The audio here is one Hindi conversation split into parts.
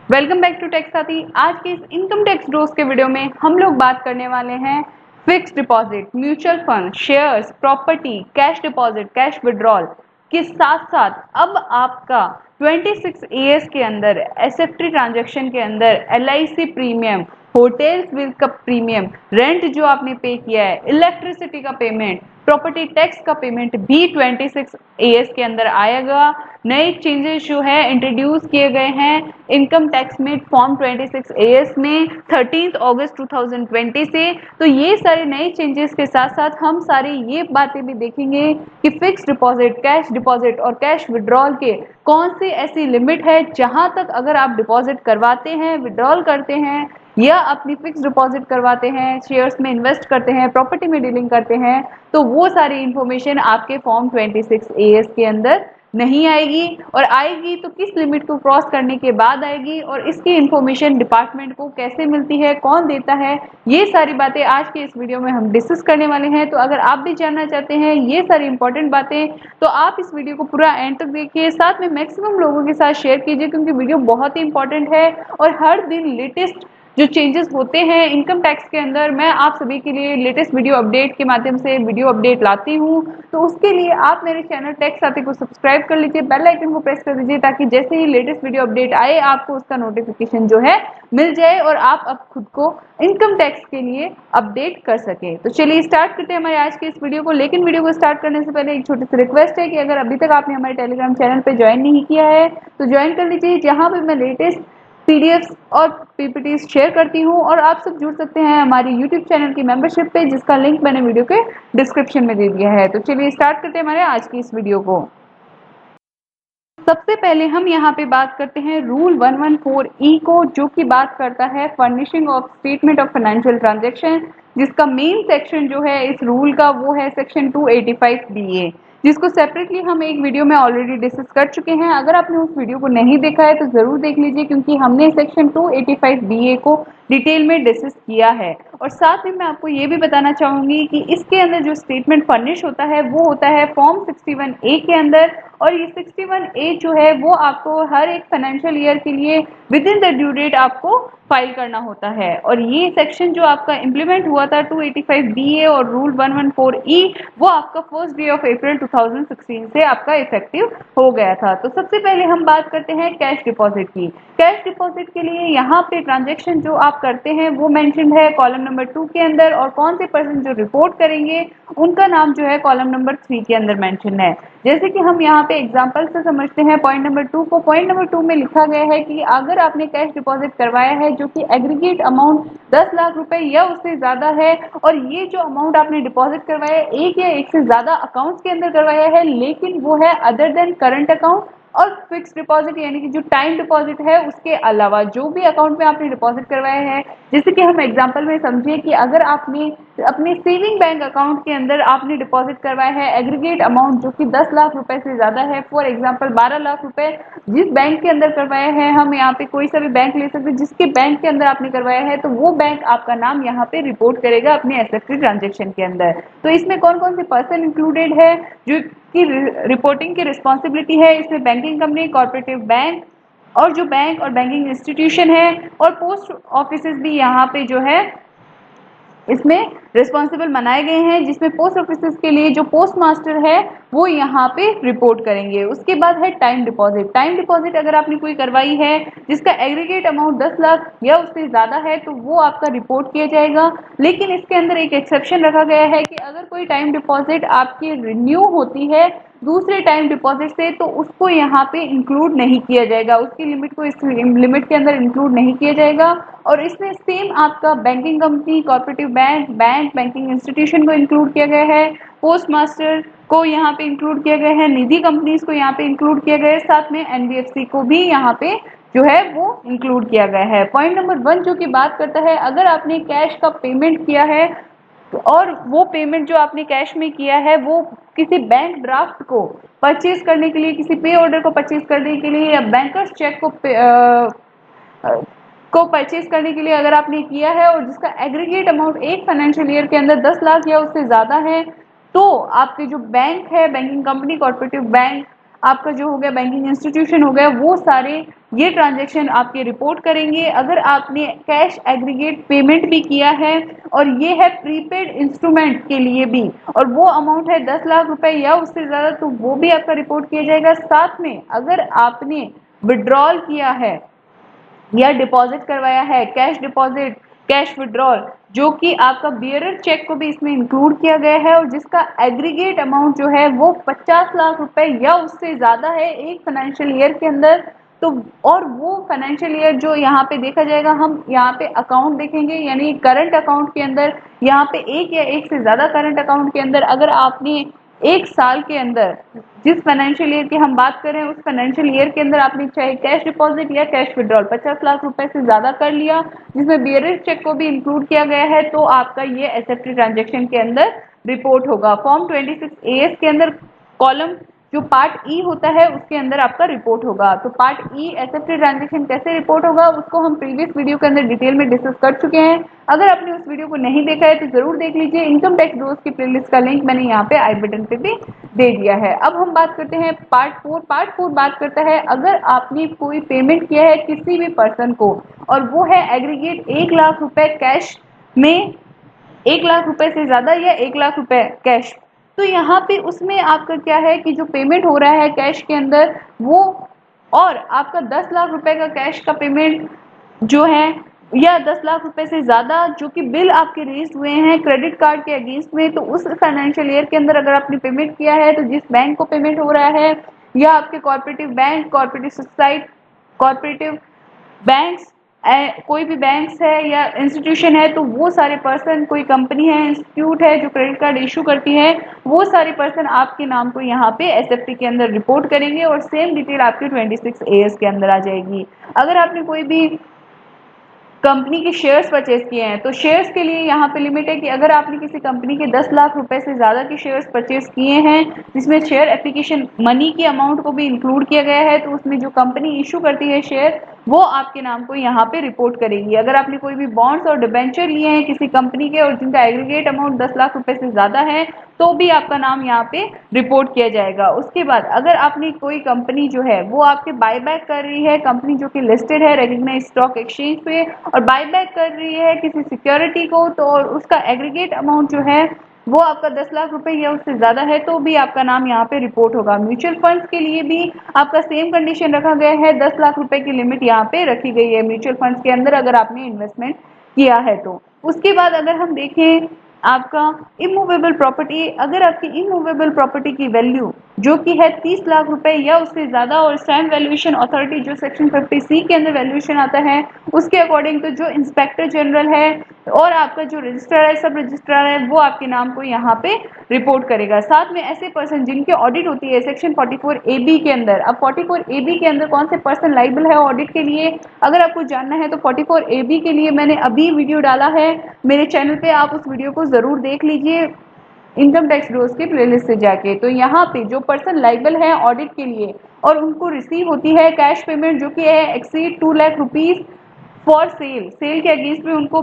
वेलकम बैक टू टैक्स साथी। आज के इस इनकम टैक्स डोज के वीडियो में हम लोग बात करने वाले हैं fixed deposit, mutual fund, shares, property, cash deposit, cash withdrawal के साथ साथ अब आपका 26 ईयर्स के अंदर एसएफटी ट्रांजैक्शन के अंदर एलआईसी प्रीमियम, होटल्स बिल का प्रीमियम, रेंट जो आपने पे किया है, इलेक्ट्रिसिटी का पेमेंट, प्रॉपर्टी टैक्स का पेमेंट भी 26 ईयर्स के अंदर आएगा। नए चेंजेस जो है इंट्रोड्यूस किए गए हैं इनकम टैक्स में फॉर्म 26 एएस में 13 अगस्त 2020 से। तो ये सारे नए चेंजेस के साथ साथ हम सारी ये बातें भी देखेंगे कि फिक्स डिपॉजिट, कैश डिपॉजिट और कैश विड्रॉल के कौन सी ऐसी लिमिट है जहां तक अगर आप डिपॉजिट करवाते हैं, विड्रॉल करते हैं या अपनी फिक्स डिपॉजिट करवाते हैं, शेयर्स में इन्वेस्ट करते हैं, प्रॉपर्टी में डीलिंग करते हैं, तो वो सारी इंफॉर्मेशन आपके फॉर्म 26 एएस के अंदर नहीं आएगी। और आएगी तो किस लिमिट को क्रॉस करने के बाद आएगी और इसकी इंफॉर्मेशन डिपार्टमेंट को कैसे मिलती है, कौन देता है, ये सारी बातें आज के इस वीडियो में हम डिस्कस करने वाले हैं। तो अगर आप भी जानना चाहते हैं ये सारी इंपॉर्टेंट बातें तो आप इस वीडियो को पूरा एंड तक देखिए, साथ में मैक्सिमम लोगों के साथ शेयर कीजिए क्योंकि वीडियो बहुत ही इंपॉर्टेंट है और हर दिन लेटेस्ट जो चेंजेस होते हैं इनकम टैक्स के अंदर मैं आप सभी के लिए लेटेस्ट वीडियो अपडेट के माध्यम से वीडियो अपडेट लाती हूं। तो उसके लिए आप मेरे चैनल टैक्स साथी को सब्सक्राइब कर लीजिए, बेल आइकन को प्रेस कर दीजिए ताकि जैसे ही लेटेस्ट वीडियो अपडेट आए आपको उसका नोटिफिकेशन जो है मिल जाए और आप अब खुद को इनकम टैक्स के लिए अपडेट कर सके। तो चलिए स्टार्ट करते हैं हमारे आज के इस वीडियो को। लेकिन वीडियो को स्टार्ट करने से पहले एक छोटी सी रिक्वेस्ट है कि अगर अभी तक आपने हमारे टेलीग्राम चैनल पर ज्वाइन नहीं किया है तो ज्वाइन कर लीजिए, जहां पर मैं लेटेस्ट पीडीएफ और पीपीटीज शेयर करती हूँ और आप सब जुड़ सकते हैं हमारी यूट्यूब चैनल की मेंबरशिप पे, जिसका लिंक मैंने वीडियो के डिस्क्रिप्शन में दे दिया है। तो चलिए स्टार्ट करते हैं हमारे आज की इस वीडियो को। सबसे पहले हम यहाँ पे बात करते हैं रूल 114E को, जो कि बात करता है furnishing of statement of financial transaction, जिसका मेन सेक्शन जो है इस रूल का वो है सेक्शन 285BA, जिसको सेपरेटली हम एक वीडियो में ऑलरेडी डिस्कस कर चुके हैं। अगर आपने उस वीडियो को नहीं देखा है तो जरूर देख लीजिए क्योंकि हमने सेक्शन 285BA को डिटेल में डिस्कस किया है। और साथ में मैं आपको ये भी बताना चाहूंगी कि इसके अंदर जो स्टेटमेंट फर्निश होता है वो होता है फॉर्म 61A के अंदर, और ये 61A जो है वो आपको हर एक फाइनेंशियल ईयर के लिए within the due date आपको फाइल करना होता है। और ये सेक्शन जो आपका इंप्लीमेंट हुआ था 285BA और रूल 114E वो आपका फर्स्ट डे ऑफ अप्रैल 2016 से आपका इफेक्टिव हो गया था। तो सबसे पहले हम बात करते हैं कैश डिपॉजिट की। कैश डिपॉजिट के लिए यहाँ पे ट्रांजेक्शन जो आप करते हैं वो मेंशन्ड है कॉलम नंबर 2 के अंदर, और कौन से पर्सन जो रिपोर्ट करेंगे उनका नाम जो है कॉलम नंबर 3 के अंदर मेंशन है। जैसे कि हम यहाँ पे एग्जांपल से समझते हैं पॉइंट नंबर 2 को। पॉइंट नंबर 2 में लिखा गया है कि अगर आपने कैश डिपॉजिट करवाया है जो कि एग्रीगेट अमाउंट 10 लाख रुपए या उससे ज्यादा है, और ये जो अमाउंट आपने डिपॉजिट करवाया है एक या एक से ज्यादा अकाउंट्स के अंदर करवाया है, लेकिन वो है अदर देन करंट अकाउंट और फिक्स डिपॉजिट, यानी कि जो टाइम डिपॉजिट है उसके अलावा जो भी अकाउंट में आपने डिपॉजिट करवाया है। जैसे कि हम एग्जांपल में समझिए कि अगर आपने अपने सेविंग बैंक अकाउंट के अंदर आपने डिपॉजिट करवाया है एग्रीगेट अमाउंट जो कि 10 लाख रुपए से ज्यादा है, फॉर एग्जांपल 12 लाख रुपए जिस बैंक के अंदर करवाया है, हम यहाँ पे कोई सा भी बैंक ले सकते हैं, जिसके बैंक के अंदर आपने करवाया है तो वो बैंक आपका नाम यहाँ पे रिपोर्ट करेगा अपने एसएफटी ट्रांजेक्शन के अंदर। तो इसमें कौन कौन से पर्सन इंक्लूडेड है जो की रिपोर्टिंग की रिस्पॉन्सिबिलिटी है, इसमें बैंकिंग कंपनी, कॉर्पोरेटिव बैंक और जो बैंक और बैंकिंग इंस्टीट्यूशन है, और पोस्ट ऑफिसेज भी यहाँ पे जो है इसमें रिस्पॉन्सिबल बनाए गए हैं, जिसमें पोस्ट ऑफिस के लिए जो पोस्ट मास्टर है वो यहाँ पे रिपोर्ट करेंगे। उसके बाद है टाइम डिपॉजिट। टाइम डिपॉजिट अगर आपने कोई करवाई है जिसका एग्रीगेट अमाउंट 10 लाख या उससे ज्यादा है तो वो आपका रिपोर्ट किया जाएगा। लेकिन इसके अंदर एक एक्सेप्शन रखा गया है कि अगर कोई टाइम डिपॉजिट आपकी रिन्यू होती है दूसरे टाइम डिपॉजिट से तो उसको यहाँ पे इंक्लूड नहीं किया जाएगा, उसकी लिमिट को इस लिमिट के अंदर इंक्लूड नहीं किया जाएगा। और इसमें सेम आपका banking company, corporative bank, banking institution को इंक्लूड किया गया है, पोस्ट मास्टर को यहाँ पे इंक्लूड किया गया है, निधि कंपनीज को यहाँ पे इंक्लूड किया गया है, साथ में एनबीएफसी को भी यहाँ पे जो है वो इंक्लूड किया गया है। पॉइंट नंबर 1 जो कि बात करता है अगर आपने कैश का पेमेंट किया है और वो पेमेंट जो आपने कैश में किया है वो किसी बैंक ड्राफ्ट को परचेज करने के लिए, किसी पे ऑर्डर को परचेज करने के लिए या बैंकर्स चेक को परचेज करने के लिए अगर आपने किया है और जिसका एग्रीगेट अमाउंट एक फाइनेंशियल ईयर के अंदर 10 लाख या उससे ज्यादा है, तो आपके जो बैंक है, बैंकिंग कंपनी, कॉर्पोरेटिव बैंक, आपका जो हो गया बैंकिंग इंस्टीट्यूशन हो गया, वो सारे ये ट्रांजैक्शन आपके रिपोर्ट करेंगे। अगर आपने कैश एग्रीगेट पेमेंट भी किया है और ये है प्रीपेड इंस्ट्रूमेंट के लिए भी, और वो अमाउंट है 10 लाख रुपए या उससे ज़्यादा, तो वो भी आपका रिपोर्ट किया जाएगा। साथ में अगर आपने विड्रॉल किया है या डिपॉजिट करवाया है, कैश डिपॉजिट, कैश विड्रॉल, जो कि आपका बियरर चेक को भी इसमें इंक्लूड किया गया है और जिसका एग्रीगेट अमाउंट जो है वो 50 लाख रुपए या उससे ज़्यादा है एक फाइनेंशियल ईयर के अंदर, तो और वो फाइनेंशियल ईयर जो यहाँ पे देखा जाएगा, हम यहाँ पे अकाउंट देखेंगे, यानी करंट अकाउंट के अंदर यहाँ पे एक या एक से ज़्यादा करंट अकाउंट के अंदर अगर आपने एक साल के अंदर जिस फाइनेंशियल ईयर की हम बात कर रहे हैं उस फाइनेंशियल ईयर के अंदर आपने चाहे कैश डिपॉजिट या कैश विड्रॉल 50 लाख रुपए से ज्यादा कर लिया, जिसमें बियरर चेक को भी इंक्लूड किया गया है, तो आपका ये एसएफटी ट्रांजैक्शन के अंदर रिपोर्ट होगा। फॉर्म 26 एएस के अंदर कॉलम जो पार्ट ई होता है उसके अंदर आपका रिपोर्ट होगा। तो पार्ट ई एसएफटी ट्रांजैक्शन कैसे रिपोर्ट होगा उसको हम प्रीवियस वीडियो के अंदर डिटेल में डिस्कस कर चुके हैं। अगर आपने उस वीडियो को नहीं देखा है तो जरूर देख लीजिए। इनकम टैक्स दोस्त की प्लेलिस्ट का लिंक मैंने यहाँ पे आई बटन पे भी दे दिया है। अब हम बात करते हैं पार्ट 4। पार्ट 4 बात करता है अगर आपने कोई पेमेंट किया है किसी भी पर्सन को और वो है एग्रीगेट 1 लाख रुपए कैश में, 1 लाख रुपए से ज्यादा या 1 लाख रुपए कैश, तो यहाँ पे उसमें आपका क्या है कि जो पेमेंट हो रहा है कैश के अंदर वो, और आपका 10 लाख रुपए का कैश का पेमेंट जो है या 10 लाख रुपए से ज्यादा जो कि बिल आपके रेज हुए हैं क्रेडिट कार्ड के अगेंस्ट में, तो उस फाइनेंशियल ईयर के अंदर अगर आपने पेमेंट किया है तो जिस बैंक को पेमेंट हो रहा है या आपके corporative bank, corporative society, corporative banks, कोई भी बैंक्स है या इंस्टीट्यूशन है, तो वो सारे पर्सन, कोई कंपनी है, इंस्टीट्यूट है जो क्रेडिट कार्ड इशू करती है, वो सारे पर्सन आपके नाम को यहाँ पे एसएफटी के अंदर रिपोर्ट करेंगे और सेम डिटेल आपके 26 एएस के अंदर आ जाएगी। अगर आपने कोई भी कंपनी के शेयर्स परचेज किए हैं तो शेयर्स के लिए यहाँ पे लिमिट है कि अगर आपने किसी कंपनी के 10 लाख रुपए से ज्यादा के शेयर्स परचेज किए हैं जिसमें शेयर एप्लीकेशन मनी की अमाउंट को भी इंक्लूड किया गया है, तो उसमें जो कंपनी इशू करती है शेयर वो आपके नाम को यहाँ पे रिपोर्ट करेगी। अगर आपने कोई भी बॉन्ड्स और डिबेंचर लिए हैं किसी कंपनी के और जिनका एग्रीगेट अमाउंट 10 लाख रुपए से ज्यादा है तो भी आपका नाम यहाँ पे रिपोर्ट किया जाएगा। उसके बाद अगर आपने कोई कंपनी जो है वो आपके बायबैक कर रही है, कंपनी जो कि लिस्टेड है रेकग्नाइज्ड स्टॉक एक्सचेंज पे और बायबैक कर रही है किसी सिक्योरिटी को, तो और उसका एग्रीगेट अमाउंट जो है वो आपका 10 लाख रुपए या उससे ज्यादा है तो भी आपका नाम यहाँ पे रिपोर्ट होगा। म्यूचुअल फंड्स के लिए भी आपका सेम कंडीशन रखा गया है, 10 लाख रुपए की लिमिट यहाँ पे रखी गई है म्यूचुअल फंड्स के अंदर अगर आपने इन्वेस्टमेंट किया है तो। उसके बाद अगर हम देखें आपका इमूवेबल प्रॉपर्टी, अगर आपकी इमूवेबल प्रॉपर्टी की वैल्यू जो कि है 30 लाख रुपए या उससे ज्यादा और स्टैम्प वैल्यूएशन अथॉरिटी जो सेक्शन 50C के अंदर वैल्यूएशन आता है उसके अकॉर्डिंग तो जो इंस्पेक्टर जनरल है और आपका जो रजिस्ट्रार है, सब रजिस्ट्रार है, वो आपके नाम को यहाँ पे रिपोर्ट करेगा। साथ में ऐसे पर्सन जिनकी ऑडिट होती है सेक्शन 44AB के अंदर, अब 44AB के अंदर कौन से पर्सन लाइबल है ऑडिट के लिए, अगर आपको जानना है तो 44AB के लिए मैंने अभी वीडियो डाला है मेरे चैनल पे, आप उस वीडियो को जरूर देख लीजिए इनकम टैक्स ब्यूरो की प्लेलिस्ट से जाके। तो यहाँ पे जो पर्सन लाइबल है ऑडिट के लिए और उनको रिसीव होती है कैश पेमेंट जो कि है exceed 2 lakh rupees for sale, sale के अगेंस्ट में उनको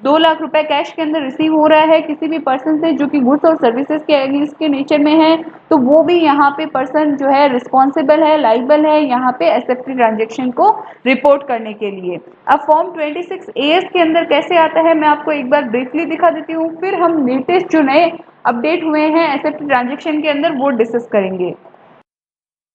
2 लाख रुपए कैश के अंदर रिसीव हो रहा है किसी भी पर्सन से जो कि गुड्स और सर्विसेज के अगेंस्ट के नेचर में है, तो वो भी यहाँ पे पर्सन जो है रिस्पॉन्सिबल है, लाइबल है यहाँ पे एसएफटी ट्रांजेक्शन को रिपोर्ट करने के लिए। अब फॉर्म 26 एएस के अंदर कैसे आता है मैं आपको एक बार ब्रीफली दिखा देती हूँ, फिर हम लेटेस्ट जो नए अपडेट हुए हैं एसएफटी ट्रांजेक्शन के अंदर वो डिस्कस करेंगे।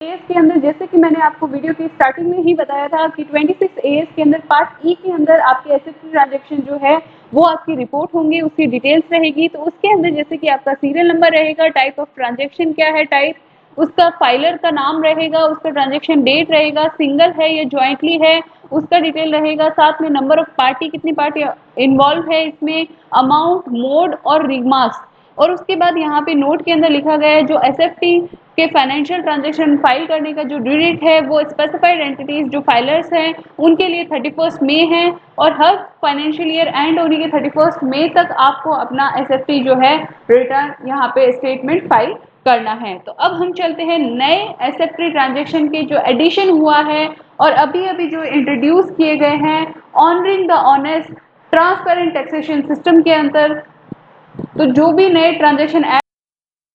एएस के अंदर जैसे कि मैंने आपको वीडियो की स्टार्टिंग में ही बताया था कि 26 एएस के अंदर पार्ट ई के अंदर आपके एसएफटी ट्रांजैक्शन जो है वो आपकी रिपोर्ट होंगी, उसकी डिटेल्स रहेगी। तो उसके अंदर जैसे कि आपका सीरियल नंबर रहेगा, टाइप ऑफ ट्रांजैक्शन क्या है, टाइप उसका फाइलर का नाम रहेगा, उसका ट्रांजैक्शन डेट रहेगा, सिंगल है या ज्वाइंटली है उसका डिटेल रहेगा, साथ में नंबर ऑफ पार्टी, कितनी पार्टी इन्वॉल्व है इसमें, अमाउंट, मोड और रिमार्क्स। और उसके बाद यहाँ पे नोट के अंदर लिखा गया है जो एसएफटी के फाइनेंशियल ट्रांजैक्शन फाइल करने का जो ड्यू डेट है वो स्पेसिफाइड एंटिटीज जो फाइलर्स हैं उनके लिए 31 मई है और हर फाइनेंशियल ईयर एंड होने के 31 मई तक आपको अपना एसएफटी जो है रिटर्न यहाँ पे स्टेटमेंट फाइल करना है। तो अब हम चलते हैं नए एसएफटी ट्रांजैक्शन के जो एडिशन हुआ है और अभी अभी जो इंट्रोड्यूस किए गए हैं honouring the honest transparent taxation system के अंदर, तो जो भी नए ट्रांजैक्शन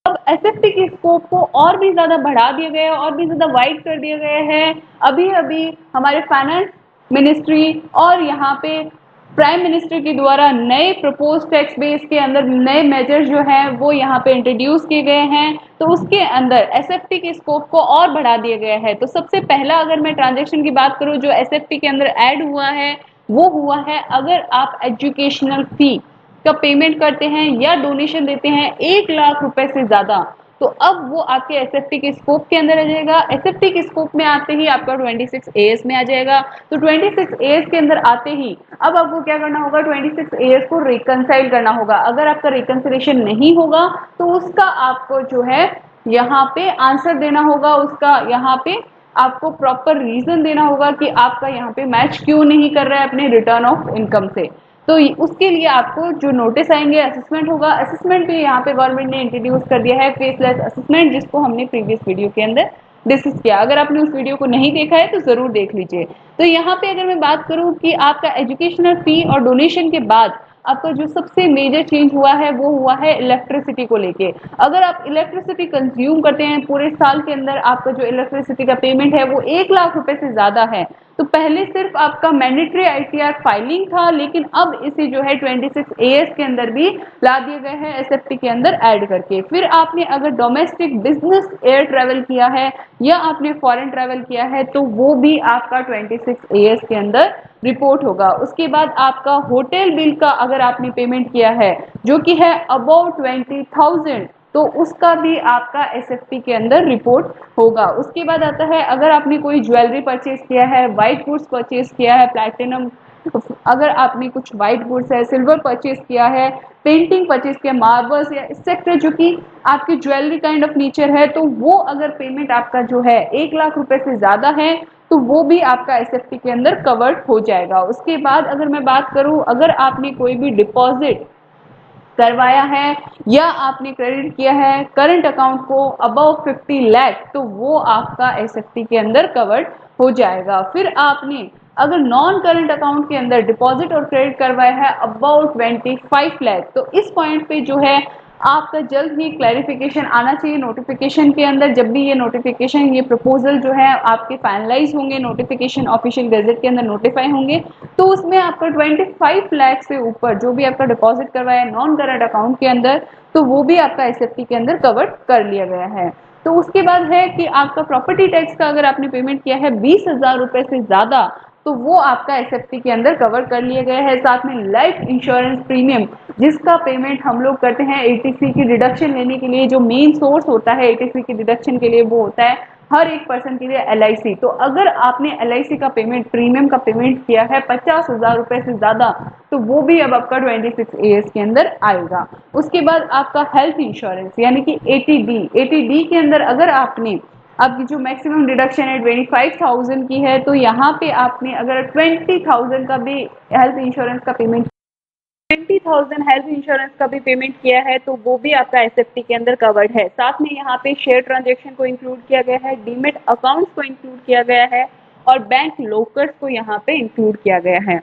अब एसएफटी के स्कोप को और भी ज्यादा बढ़ा दिया गया है, और भी ज्यादा वाइड कर दिया गया है। अभी अभी हमारे फाइनेंस मिनिस्ट्री और यहाँ पे प्राइम मिनिस्टर के द्वारा नए प्रपोज टैक्स बेस के अंदर नए मेजर जो हैं वो यहाँ पे इंट्रोड्यूस किए गए हैं। तो उसके अंदर एसएफटी के स्कोप को और बढ़ा दिया गया है। तो सबसे पहला अगर मैं ट्रांजैक्शन की बात करूँ जो एसएफटी के अंदर ऐड हुआ है, वो हुआ है अगर आप एजुकेशनल फी का पेमेंट करते हैं या डोनेशन देते हैं 1 लाख रुपए से ज्यादा, तो अब वो आपके एसएफटी के स्कोप के अंदर आ जाएगा। एसएफटी के स्कोप में आते ही आपका 26 में आ जाएगा। तो 26 के अंदर आते ही अब आपको क्या करना होगा, 26 को रिकंसाइल करना होगा। अगर आपका रिकंसिलेशन नहीं होगा तो उसका आपको जो है यहाँ पे आंसर देना होगा, उसका यहाँ पे आपको प्रॉपर रीजन देना होगा कि आपका यहाँ पे मैच क्यों नहीं कर रहा है अपने रिटर्न ऑफ इनकम से। तो उसके लिए आपको जो नोटिस आएंगे, असेसमेंट होगा। असेसमेंट भी यहाँ पे गवर्नमेंट ने इंट्रोड्यूस कर दिया है, फेसलेस असेसमेंट, जिसको हमने प्रीवियस वीडियो के अंदर डिस्कस किया। अगर आपने उस वीडियो को नहीं देखा है तो जरूर देख लीजिए। तो यहाँ पे अगर मैं बात करूँ कि आपका एजुकेशनल फी और डोनेशन के बाद आपका जो सबसे मेजर चेंज हुआ है वो हुआ है इलेक्ट्रिसिटी को लेके। अगर आप इलेक्ट्रिसिटी कंज्यूम करते हैं पूरे साल के अंदर, आपका जो इलेक्ट्रिसिटी का पेमेंट है वो 1 लाख रुपए से ज्यादा है, तो पहले सिर्फ आपका मैंडेटरी आईटीआर फाइलिंग था, लेकिन अब इसे जो है 26 के अंदर भी ला दिए गए हैं एसएफटी के अंदर ऐड करके। फिर आपने अगर डोमेस्टिक बिजनेस एयर ट्रेवल किया है या आपने फॉरेन ट्रेवल किया है तो वो भी आपका 26 के अंदर रिपोर्ट होगा। उसके बाद आपका होटल बिल का अगर आपने पेमेंट किया है जो कि है अबाउट 20,000, तो उसका भी आपका एसएफटी के अंदर रिपोर्ट होगा। उसके बाद आता है अगर आपने कोई ज्वेलरी परचेज किया है, व्हाइट गुड्स परचेज किया है, प्लैटिनम, अगर आपने कुछ व्हाइट गुड्स है, सिल्वर परचेज किया है, पेंटिंग परचेज किया, मार्बल्स या एक्सेट्रा जो कि आपकी ज्वेलरी काइंड ऑफ नेचर है, तो वो अगर पेमेंट आपका जो है 1 लाख रुपए से ज्यादा है तो वो भी आपका एसएफटी के अंदर कवर्ड हो जाएगा। उसके बाद अगर मैं बात करूं, अगर आपने कोई भी डिपॉजिट करवाया है या आपने क्रेडिट किया है करंट अकाउंट को अबव 50 लाख, तो वो आपका एसएफटी के अंदर कवर्ड हो जाएगा। फिर आपने अगर नॉन करंट अकाउंट के अंदर डिपॉजिट और क्रेडिट करवाया है अबाउट 25 लाख, तो इस पॉइंट पे जो है आपका जल्द ही क्लैरिफिकेशन आना चाहिए नोटिफिकेशन के अंदर। जब भी ये नोटिफिकेशन, ये प्रपोजल जो है आपके फाइनलाइज होंगे, नोटिफिकेशन ऑफिशियल गैजेट के अंदर नोटिफाई होंगे, तो उसमें आपका 25 लाख से ऊपर जो भी आपका डिपॉजिट करवाया है नॉन करंट अकाउंट के अंदर, तो वो भी आपका एसएफटी के अंदर कवर कर लिया गया है। तो उसके बाद है कि आपका प्रॉपर्टी टैक्स का अगर आपने पेमेंट किया है 20,000 रुपए से ज्यादा, तो वो आपका एसएफटी के अंदर कवर कर लिया गया है। साथ में लाइफ इंश्योरेंस प्रीमियम जिसका पेमेंट हम लोग करते हैं एटीसी की डिडक्शन लेने के लिए, जो मेन सोर्स होता है एटीसी की डिडक्शन के लिए वो होता है हर एक पर्सन के लिए एलआईसी। तो अगर आपने एलआईसी का पेमेंट, प्रीमियम का पेमेंट किया है 50,000 रुपए से ज्यादा, तो वो भी अब आपका 26 के अंदर आएगा। उसके बाद आपका हेल्थ इंश्योरेंस यानी कि एटीडी के अंदर अगर आपने, आपकी जो मैक्सिमम डिडक्शन है 25,000 की है, तो यहाँ पे आपने अगर 20,000 का भी हेल्थ इंश्योरेंस का पेमेंट, 20,000 हेल्थ इंश्योरेंस का भी पेमेंट किया है, तो वो भी आपका एसएफटी के अंदर कवर्ड है। साथ में यहाँ पे शेयर ट्रांजैक्शन को इंक्लूड किया गया है, डीमेट अकाउंट्स को इंक्लूड किया गया है और बैंक लॉकर्स को यहाँ पे इंक्लूड किया गया है।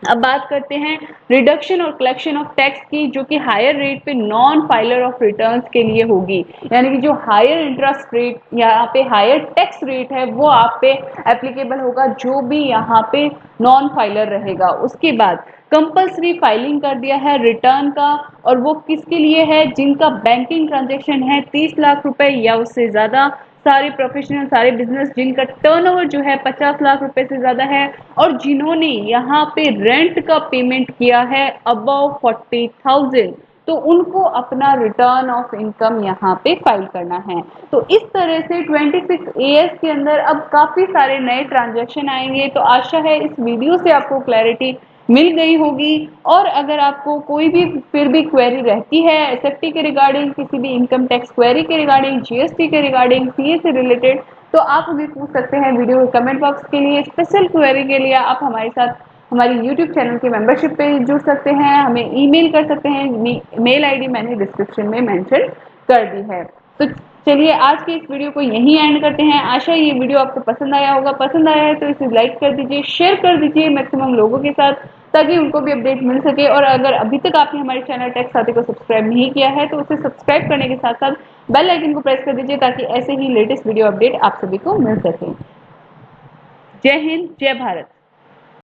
अब बात करते हैं रिडक्शन और कलेक्शन ऑफ टैक्स की, जो कि हायर रेट पे नॉन फाइलर ऑफ रिटर्न्स के लिए होगी। यानी कि जो हायर इंटरेस्ट रेट, यहाँ पे हायर टैक्स रेट है, वो आप पे एप्लीकेबल होगा जो भी यहाँ पे नॉन फाइलर रहेगा। उसके बाद कंपल्सरी फाइलिंग कर दिया है रिटर्न का, और वो किसके लिए है, जिनका बैंकिंग ट्रांजेक्शन है 30 लाख रुपए या उससे ज्यादा, सारे प्रोफेशनल, सारे बिजनेस जिनका टर्नओवर जो है 50 लाख रुपए से ज्यादा है, और जिन्होंने यहाँ पे रेंट का पेमेंट किया है अबव 40,000, तो उनको अपना रिटर्न ऑफ इनकम यहाँ पे फाइल करना है। तो इस तरह से 26 के अंदर अब काफी सारे नए ट्रांजैक्शन आएंगे। तो आशा है इस वीडियो से आपको क्लैरिटी मिल गई होगी। और अगर आपको कोई भी फिर भी क्वेरी रहती है एसएफटी के रिगार्डिंग, किसी भी इनकम टैक्स क्वेरी के रिगार्डिंग, जीएसटी के रिगार्डिंग, सीए से रिलेटेड, तो आप हमें पूछ सकते हैं वीडियो के कमेंट बॉक्स के लिए। स्पेशल क्वेरी के लिए आप हमारे साथ हमारी यूट्यूब चैनल की मेंबरशिप पे जुड़ सकते हैं, हमें ईमेल कर सकते हैं। मेल आईडी मैंने डिस्क्रिप्शन में मेंशन कर दी है। तो चलिए आज की इस वीडियो को यहीं एंड करते हैं। आशा है ये वीडियो आपको पसंद आया होगा। पसंद आया है तो इसे लाइक कर दीजिए, शेयर कर दीजिए मैक्सिमम लोगों के साथ, ताकि उनको भी अपडेट मिल सके। और अगर अभी तक आपने हमारे चैनल टेक साथी को सब्सक्राइब नहीं किया है तो उसे सब्सक्राइब करने के साथ साथ बेल आइकन को प्रेस कर दीजिए ताकि ऐसे ही लेटेस्ट वीडियो अपडेट आप सभी को मिल सके। जय हिंद, जय भारत।